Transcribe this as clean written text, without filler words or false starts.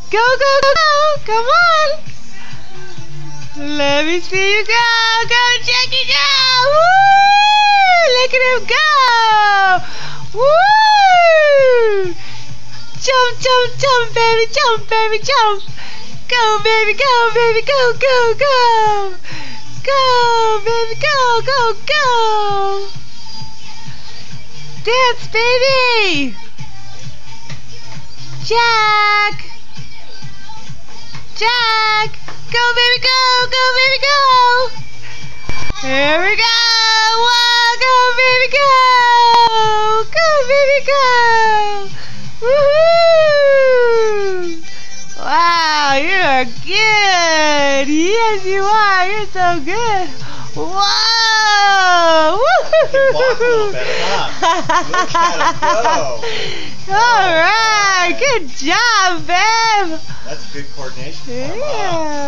Go, go, go, go. Come on. Let me see you go. Go, Jackie, go. Woo! Look at him go. Woo! Jump, jump, jump, baby. Jump, baby, jump. Go, baby, go, baby, go, go, go. Go, baby, go, go, go. Dance, baby. Jack. Jack. Go, baby, go, go, baby, go. Here we go. Whoa, go, baby, go. Go, baby, go. Woohoo. Wow, you are good. Yes, you are. You're so good. Whoa! You walk a little better, huh? Look at him go. All right. Good job, babe. That's good coordination. Yeah.